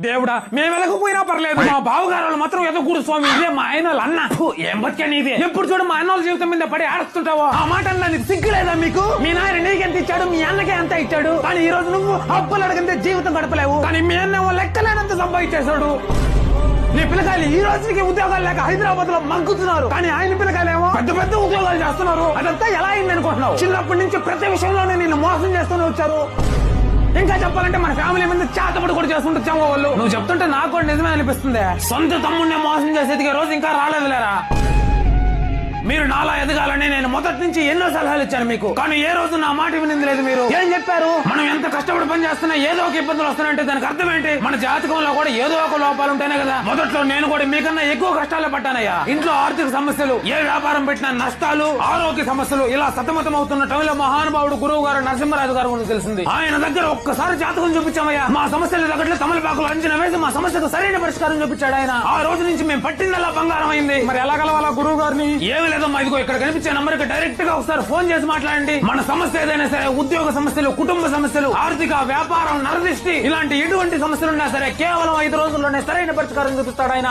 దేవుడా మేము వెళ్ళకపోయినా పర్లేదు, మా బావగారు మాత్రం ఎదగూడు స్వామి, ఇదే మా ఆయన అన్న. ఏం బతికా నీది? ఎప్పుడు చూడు మా అన్న జీవితం మీద పడి ఆడుస్తుంటావో. ఆ మాట అన్నా నీకు సిగ్గులేదా? మీకు మీ నాయన నీకెంత ఇచ్చాడు, మీ అన్నకే ఎంత ఇచ్చాడు, కానీ ఈ రోజు నువ్వు అప్పులు అడిగితే జీవితం గడపలేవు, కానీ మీ అన్న లెక్కలేనంత సంపాదించేశాడు. నీ పిల్లకాయలు ఈ రోజుకి ఉద్యోగాలు లేక హైదరాబాద్ లో మంకుతున్నారు, కానీ ఆయన పిల్లకాయలేమో పెద్ద పెద్ద ఉద్యోగాలు చేస్తున్నారు. అదంతా ఎలా అయింది అనుకుంటున్నావు? చిన్నప్పటి నుంచి ప్రతి విషయంలోనే నిన్ను మోసం చేస్తూనే వచ్చారు. ఇంకా చెప్పాలంటే మన ఫ్యామిలీ మీద చేతపడి కూడా చేసుకుంటాం వాళ్ళు. నువ్వు చెప్తుంటే నాకు కూడా నిజమే అనిపిస్తుంది. సొంత తమ్ముడిని మోసం చేసేది రోజు ఇంకా రాలేదులేరా. మీరు నాలా ఎదగాలని నేను మొదటి నుంచి ఎన్నో సలహాలు ఇచ్చాను మీకు, కానీ ఏ రోజు నా మాట వినింది లేదు. మీరు ఏం చెప్పారు? మనం ఎంత కష్టపడి పని చేస్తున్నా ఏదో ఒక ఇబ్బందులు వస్తున్నాయంటే దానికి అర్థం ఏంటి? మన జాతకంలో కూడా ఏదో ఒక లోపాలు ఉంటాయి కదా. మొదట్లో నేను కూడా మీకన్నా ఎక్కువ కష్టాలు పడ్డానయ్యా. ఇంట్లో ఆర్థిక సమస్యలు, ఏ వ్యాపారం పెట్టినా నష్టాలు, ఆరోగ్య సమస్యలు, ఇలా సతమతం అవుతున్న టైంలో మహానుభావుడు గురువు గారు నరసింహరాజు గారు గురించి తెలిసింది. ఆయన దగ్గర ఒక్కసారి జాతకం చూపించామయ్యా. మా సమస్యలు తగ్గట్లు తమలపాకులు అంచనా వేసి మా సమస్యకు సరైన పరిష్కారం చూపించాడు ఆయన. ఆ రోజు నుంచి మేము పట్టిందల్లా బంగారం అయింది. మరి ఎలా కలవాలా గురువు గారిని? ఏమి లేదమ్మా, ఇదిగో ఇక్కడ కనిపించే నంబర్ కి డైరెక్ట్ గా ఒకసారి ఫోన్ చేసి మాట్లాడండి. మన సమస్య ఏదైనా సరే, ఉద్యోగ సమస్యలు, కుటుంబ సమస్యలు, ఆర్థిక, వ్యాపారం, నరదృష్టి, ఇలాంటి ఎటువంటి సమస్యలున్నా సరే కేవలం 5 రోజుల్లోనే సరైన పరిష్కారం చూపిస్తాడు ఆయన.